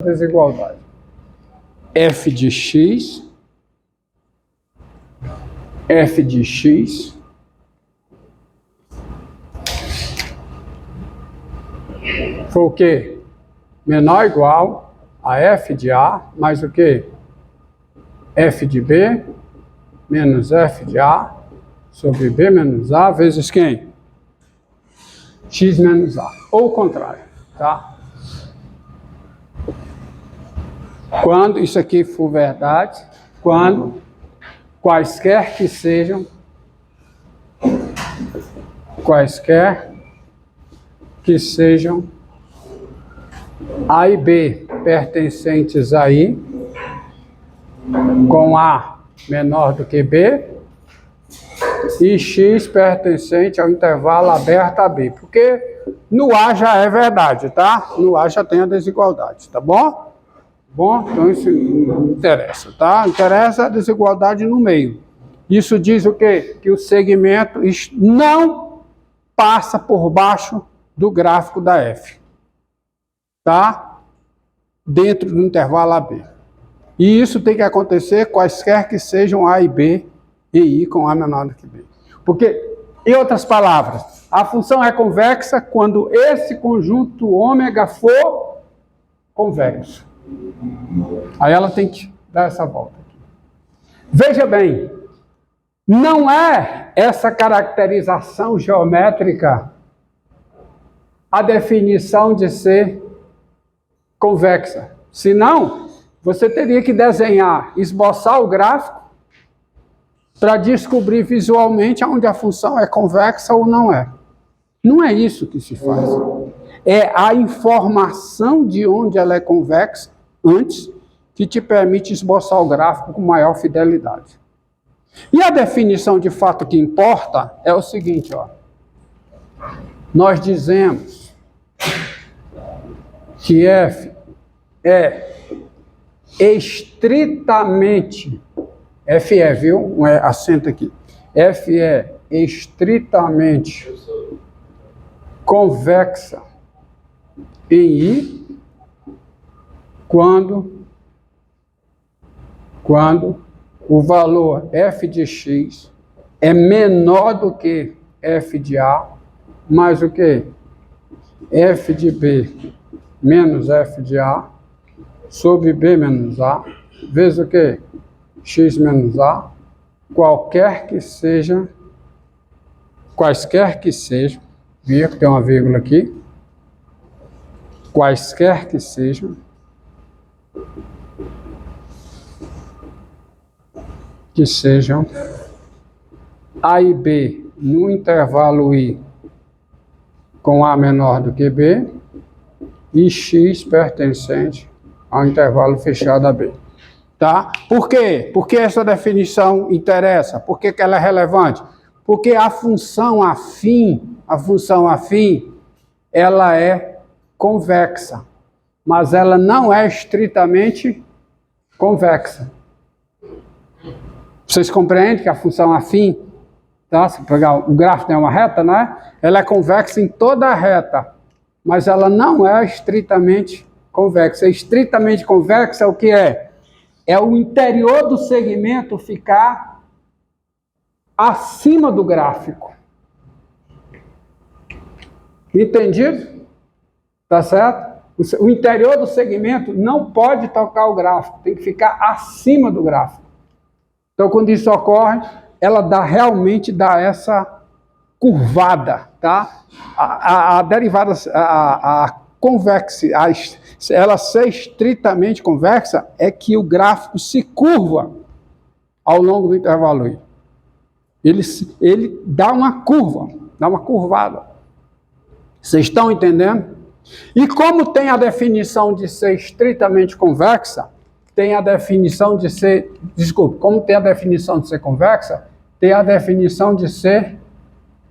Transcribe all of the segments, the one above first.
desigualdade. F de x foi o quê? Menor ou igual a f de A mais o quê? F de B menos f de A sobre B menos A vezes quem? X menos A. Ou o contrário, tá? Quando isso aqui for verdade, quando quaisquer que sejam A e B pertencentes a I, com A menor do que B, e X pertencente ao intervalo aberto a B. Porque no A já é verdade, tá? No A já tem a desigualdade, tá bom? Bom, então isso não interessa, tá? Interessa a desigualdade no meio. Isso diz o quê? Que o segmento não passa por baixo do gráfico da F, tá? Dentro do intervalo AB. E isso tem que acontecer quaisquer que sejam A e B e I com A menor do que B. Porque, em outras palavras, a função é convexa quando esse conjunto ômega for convexo. Aí ela tem que dar essa volta aqui. Veja bem, não é essa caracterização geométrica a definição de ser convexa. Senão, você teria que desenhar, esboçar o gráfico para descobrir visualmente onde a função é convexa ou não é. Não é isso que se faz. É a informação de onde ela é convexa antes que te permite esboçar o gráfico com maior fidelidade. E a definição de fato que importa é o seguinte, ó. Nós dizemos que F é estritamente, F é, viu? Um acento aqui. F é estritamente convexa em I quando o valor f de x é menor do que f de A, mais o que? F de B menos f de A sobre B menos A, vezes o que? X menos A, quaisquer que sejam, via que tem uma vírgula aqui, quaisquer que sejam, A e B no intervalo I com A menor do que B e X pertencente ao intervalo fechado a B. Tá? Por quê? Por que essa definição interessa? Por que ela é relevante? Porque a função afim, ela é convexa, mas ela não é estritamente convexa. Vocês compreendem que a função afim, tá? Se pegar o gráfico é uma reta, né? Ela é convexa em toda a reta, mas ela não é estritamente convexa. Estritamente convexa é o que é? É o interior do segmento ficar acima do gráfico. Entendido? Tá certo? O interior do segmento não pode tocar o gráfico, tem que ficar acima do gráfico. Então, quando isso ocorre, ela realmente dá essa curvada, tá? A derivada, a convexa, ela ser estritamente convexa é que o gráfico se curva ao longo do intervalo I. Ele dá uma curva, dá uma curvada. Vocês estão entendendo? E como tem a definição de ser estritamente convexa, tem a definição de ser, como tem a definição de ser convexa, tem a definição de ser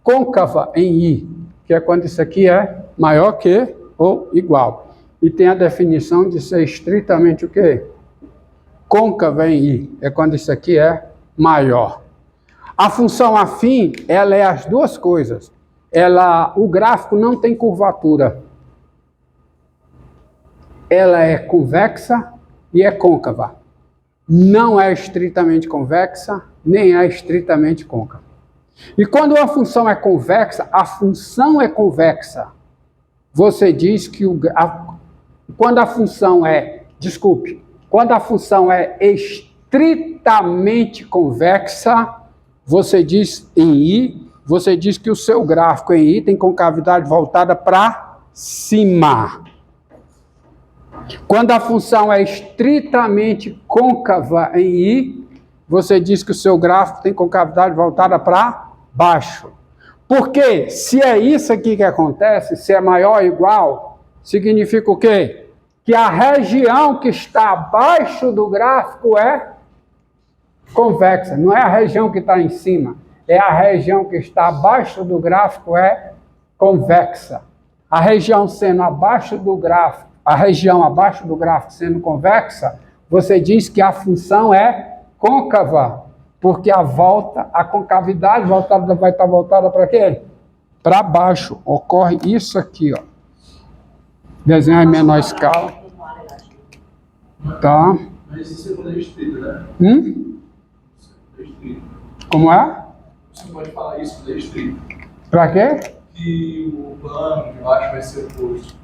côncava em I, que é quando isso aqui é maior que ou igual. E tem a definição de ser estritamente o quê? Côncava em I, é quando isso aqui é maior. A função afim, ela é as duas coisas. O gráfico não tem curvatura. ela é convexa e é côncava. Não é estritamente convexa, nem é estritamente côncava. E quando uma função é convexa, a função é convexa. Você diz que quando a função é, quando a função é estritamente convexa, você diz em I, você diz que o seu gráfico em I tem concavidade voltada para cima. Quando a função é estritamente côncava em I, você diz que o seu gráfico tem concavidade voltada para baixo. Porque se é isso aqui que acontece, se é maior ou igual, significa o quê? Que a região que está abaixo do gráfico é convexa. Não é a região que está em cima, é a região que está abaixo do gráfico é convexa. A região sendo abaixo do gráfico, a região abaixo do gráfico sendo convexa, você diz que a função é côncava, porque a concavidade voltada, vai estar voltada para quê? Para baixo. Ocorre isso aqui, ó. Desenhar em menor escala. Tá. Mas isso é quando é restrito, né? É restrito. Como é? Você pode falar isso quando é restrito. Para quê? Que o plano de baixo vai ser oposto.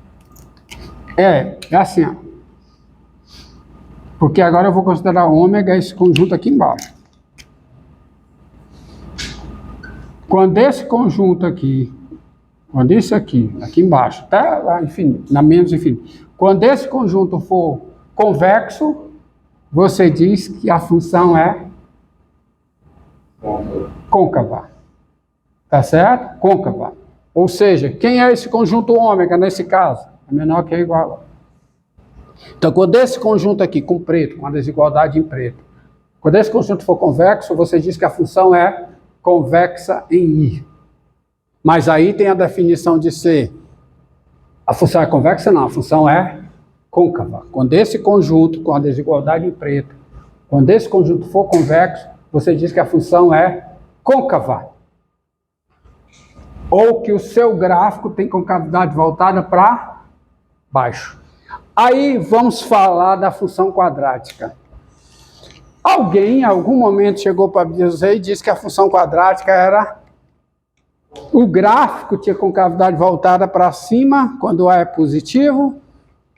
É assim, ó. Porque agora eu vou considerar ômega esse conjunto aqui embaixo. Quando esse conjunto aqui, quando isso aqui embaixo, até lá infinito, na menos infinito, quando esse conjunto for convexo, você diz que a função é côncava. Tá certo? Côncava. Ou seja, quem é esse conjunto ômega nesse caso? É menor que ou igual. Então, quando esse conjunto aqui com preto, com a desigualdade em preto, quando esse conjunto for convexo, você diz que a função é convexa em I. Mas aí tem a definição de ser a função é convexa? Não, a função é côncava. Quando esse conjunto com a desigualdade em preto, quando esse conjunto for convexo, você diz que a função é côncava. Ou que o seu gráfico tem concavidade voltada para baixo. Aí vamos falar da função quadrática. Alguém, em algum momento, chegou para você e disse que a função quadrática era... O gráfico tinha concavidade voltada para cima, quando A é positivo,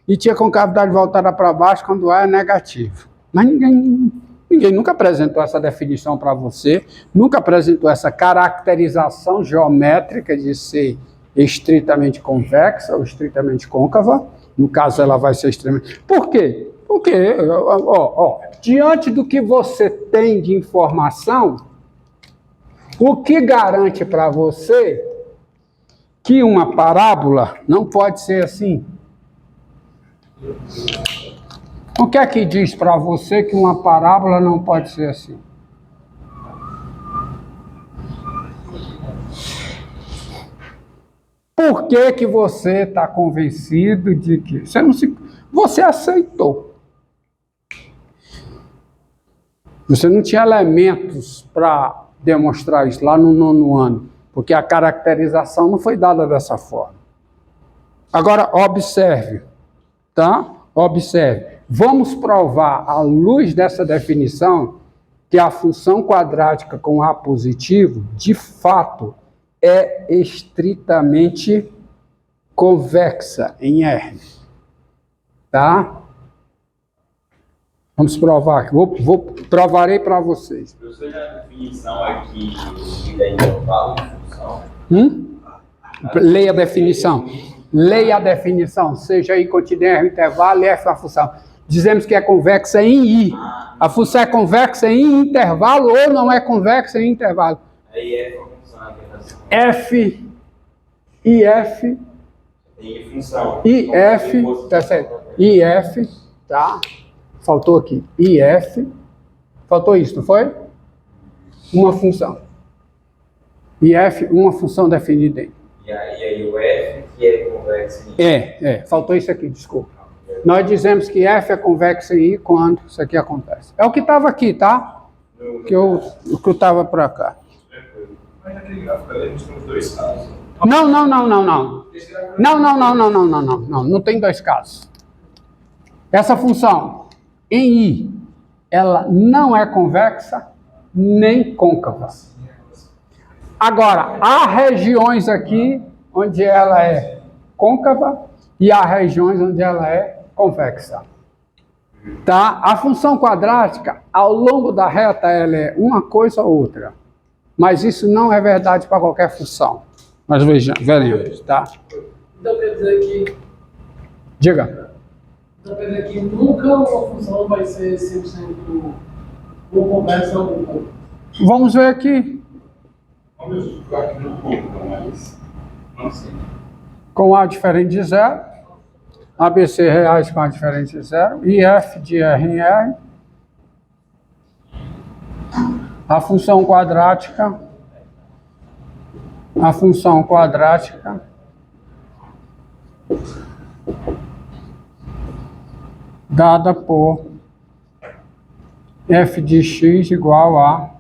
e tinha concavidade voltada para baixo, quando A é negativo. Mas ninguém nunca apresentou essa definição para você, nunca apresentou essa caracterização geométrica de ser estritamente convexa ou estritamente côncava. No caso, ela vai ser extremamente... Por quê? Porque, diante do que você tem de informação, o que garante para você que uma parábola não pode ser assim? O que é que diz para você que uma parábola não pode ser assim? Por que que você está convencido de que... Você aceitou. Você não tinha elementos para demonstrar isso lá no 9º ano, porque a caracterização não foi dada dessa forma. Agora, observe, tá? Observe. Vamos provar, à luz dessa definição, que a função quadrática com A positivo, de fato, é estritamente convexa em R. Tá? Vamos provar aqui. Provarei para vocês. Professor, a definição aqui da intervalo de função. Leia a definição. Leia a definição. Seja I contida em R intervalo e F a função. Dizemos que é convexa em I. A função é convexa em intervalo ou não é convexa em intervalo? Aí F a função. F, IF, Tem função. IF, tá certo? IF, tá? Faltou aqui. IF, faltou isso, não foi? Uma função. IF, uma função definida aí. E aí o F, que é convexo em Faltou isso aqui, desculpa. Nós dizemos que F é convexo em I quando isso aqui acontece. É o que estava aqui, tá? O que eu estava para cá. Mas naquele gráfico ali, a gente tem os dois casos. Não. Não tem dois casos. Essa função em I, ela não é convexa nem côncava. Agora, há regiões aqui onde ela é côncava e há regiões onde ela é convexa. Tá? A função quadrática, ao longo da reta, ela é uma coisa ou outra. Mas isso não é verdade para qualquer função. Mas veremos, tá? Então quer dizer que. Diga. Então quer dizer que nunca uma função vai ser 100% ou conversa ou côncava. Vamos ver aqui. Vamos estudar aqui no ponto, mas não sei. Com A diferente de zero. ABC reais com A diferente de zero. E F de R em R. A função quadrática. A função quadrática. Dada por f de x igual a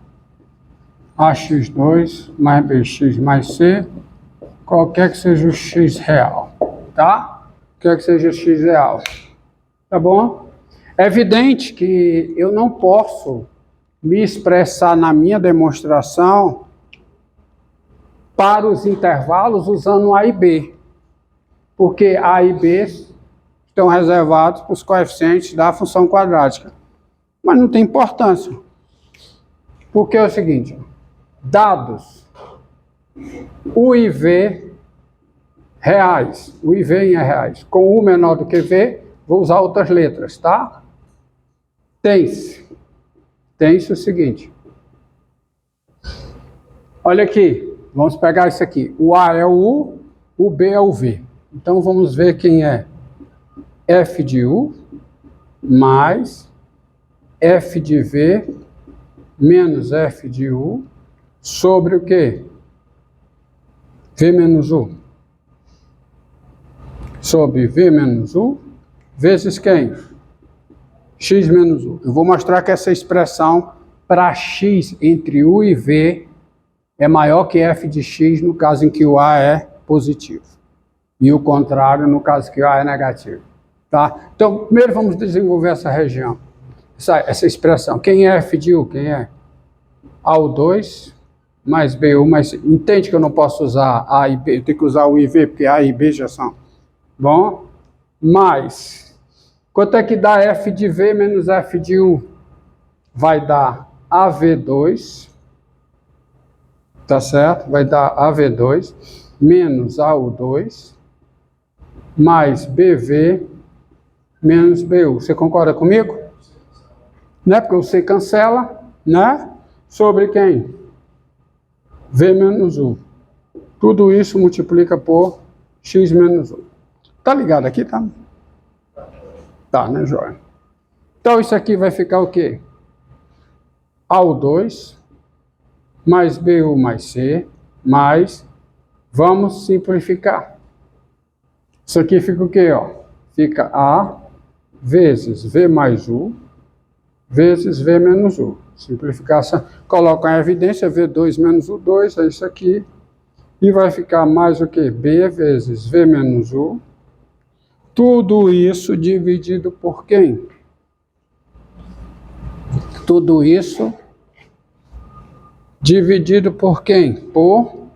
ax2 mais bx mais c, qualquer que seja o x real, tá? Qualquer que seja o x real, tá bom? É evidente que eu não posso me expressar na minha demonstração para os intervalos usando A e B, porque A e B estão reservados para os coeficientes da função quadrática. Mas não tem importância. Porque é o seguinte, dados U e V reais, U e V em reais, com U menor do que V, vou usar outras letras, tá? Tem-se o seguinte. Olha aqui, vamos pegar isso aqui. O A é o U, o B é o V. Então vamos ver quem é F de U mais F de V menos F de U sobre o quê? V menos U. Sobre V menos U vezes quem? X menos U. Eu vou mostrar que essa expressão para X entre U e V é maior que F de X no caso em que o A é positivo. E o contrário no caso que o A é negativo. Tá? Então, primeiro vamos desenvolver essa região, essa expressão. Quem é F de U? Quem é? AU2 mais BU, mas entende que eu não posso usar A e B, eu tenho que usar U e V, porque A e B já são. Bom, mais, quanto é que dá F de V menos F de U? Vai dar AV2, tá certo? Vai dar AV2 menos AU2 mais BV menos BU. Você concorda comigo? Né? Porque o C cancela, né? Sobre quem? V menos U. Tudo isso multiplica por X menos U. Tá ligado aqui, tá? Tá, né, joia? Então isso aqui vai ficar o quê? AU2 mais BU mais C mais, vamos simplificar. Isso aqui fica o quê, ó? Fica A vezes V mais U, vezes V menos U. Simplificação, coloca a evidência, V2 menos U2, é isso aqui. E vai ficar mais o quê? B vezes V menos U. Tudo isso dividido por quem? Tudo isso dividido por quem? Por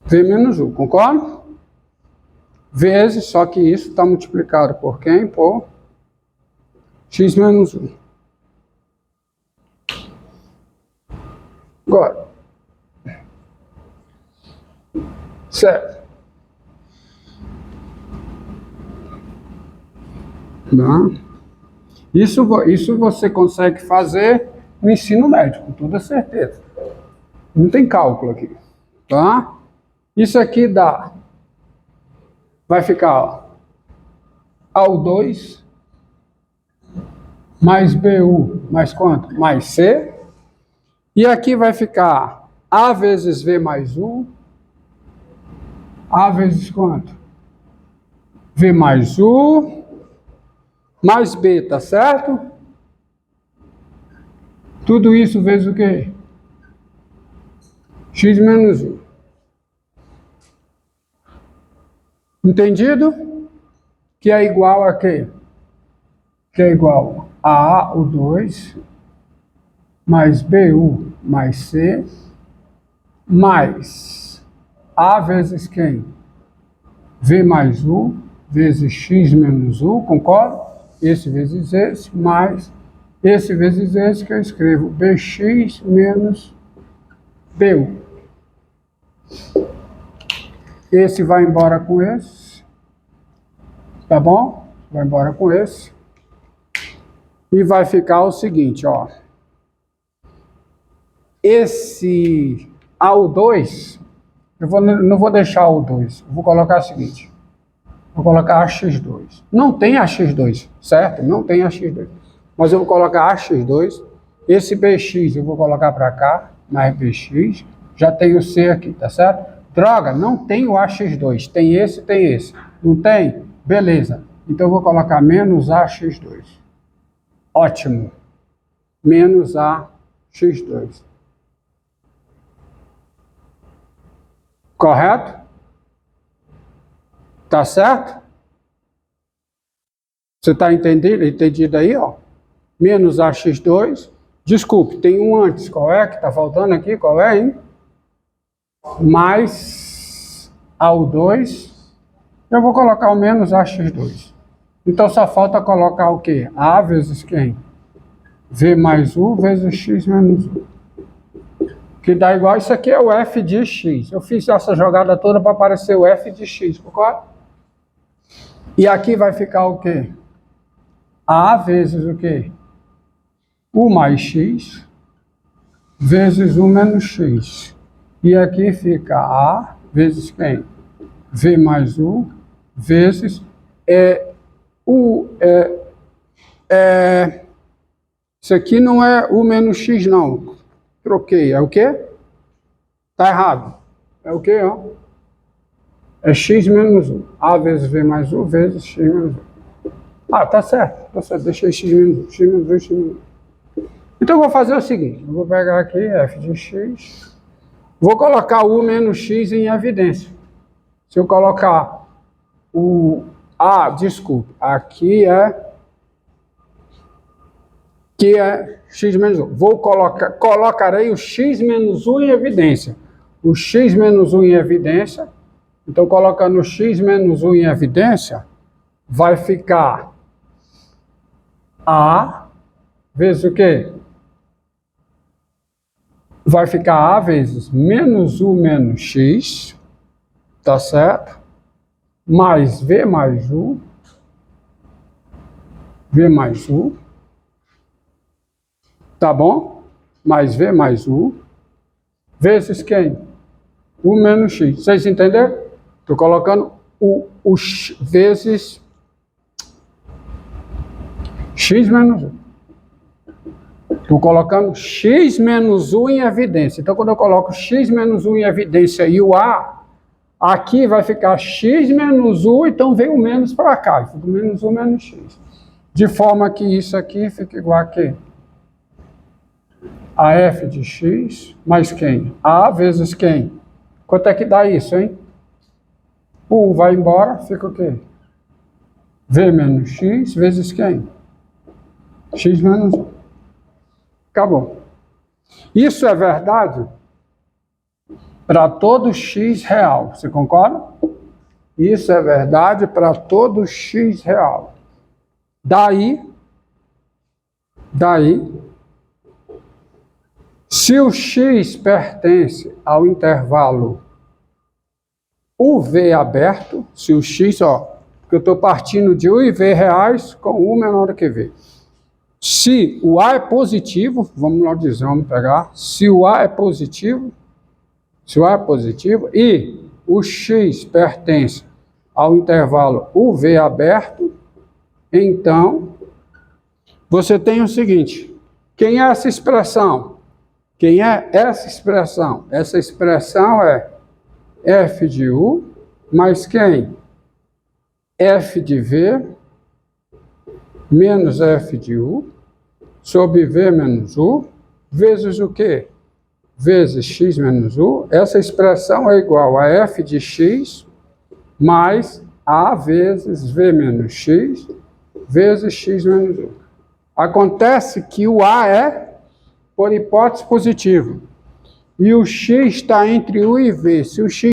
V menos U, concorda? Vezes, só que isso está multiplicado por quem? Por X menos 1. Agora, certo. Não. Isso você consegue fazer no ensino médio, com toda certeza. Não tem cálculo aqui, tá? Isso aqui dá, vai ficar, ó, AU2 mais BU mais quanto? Mais C. E aqui vai ficar A vezes V mais U. A vezes quanto? V mais U mais B, tá certo? Tudo isso vezes o quê? X menos U. Entendido? que é igual a quê? Que é igual a A, o 2, mais BU mais C, mais A vezes quem? V mais U, vezes X menos U, concorda? Esse vezes esse, mais esse vezes esse, que eu escrevo BX menos BU. Esse vai embora com esse, tá bom? Vai embora com esse. E vai ficar o seguinte, ó. Esse AU2, não vou deixar o 2, vou colocar o seguinte. Vou colocar AX2. Não tem AX2, certo? Não tem AX2. Mas eu vou colocar AX2. Esse BX eu vou colocar para cá, mais BX. Já tem o C aqui, tá certo? Droga, não tem o AX2. Tem esse, tem esse. Não tem? Beleza. Então eu vou colocar menos AX2. Ótimo. Menos AX2. Correto? Tá certo? Você está entendido aí, ó? Menos AX2. Desculpe, tem um antes. Qual é que está faltando aqui? Qual é, hein? Mais AU2. Eu vou colocar o menos AX2. Então só falta colocar o quê? A vezes quem? V mais U vezes X menos U. Que dá igual, isso aqui é o F de X. Eu fiz essa jogada toda para aparecer o F de X, concorda? E aqui vai ficar o quê? A vezes o quê? U mais X vezes U menos X. E aqui fica A vezes quem? V mais U vezes isso aqui não é U menos X, não. Troquei. É o quê? Tá errado. É o quê, ó? É X menos U. A vezes V mais U vezes X menos U. Ah, tá certo. Tá certo. Deixei X menos U. X menos U, X menos U. Então eu vou fazer o seguinte. Eu vou pegar aqui F de X. Vou colocar U menos X em evidência. Se eu colocar o... Ah, desculpe. Aqui é X menos U. Colocarei o X menos U em evidência. O X menos U em evidência. Então, colocando o X menos U em evidência, vai ficar A vezes o quê? Vai ficar A vezes menos U menos X, tá certo? Mais V mais U, tá bom? Mais V mais U, vezes quem? U menos X. Vocês entenderam? Estou colocando o vezes X menos U. Estou colocando X menos U em evidência. Então, quando eu coloco X menos U em evidência e o A, aqui vai ficar X menos U, então vem o menos para cá. Fica menos U menos X. De forma que isso aqui fica igual a quê? A F de X mais quem? A vezes quem? Quanto é que dá isso, hein? U vai embora, fica o quê? V menos X vezes quem? X menos U. Acabou. Isso é verdade para todo X real. Você concorda? Isso é verdade para todo X real. Daí, se o X pertence ao intervalo UV aberto, se o X, ó, porque eu estou partindo de U e V reais com U menor do que V. Se o A é positivo, vamos lá dizer, vamos pegar, se o A é positivo e o X pertence ao intervalo UV aberto, então você tem o seguinte, quem é essa expressão? Quem é essa expressão? Essa expressão é F de U mais quem? F de V menos F de U sobre V menos U vezes o quê? Vezes X menos U. Essa expressão é igual a F de X mais A vezes V menos X, vezes X menos 1. Acontece que o A é, por hipótese, positivo. E o X está entre U e V. Se o X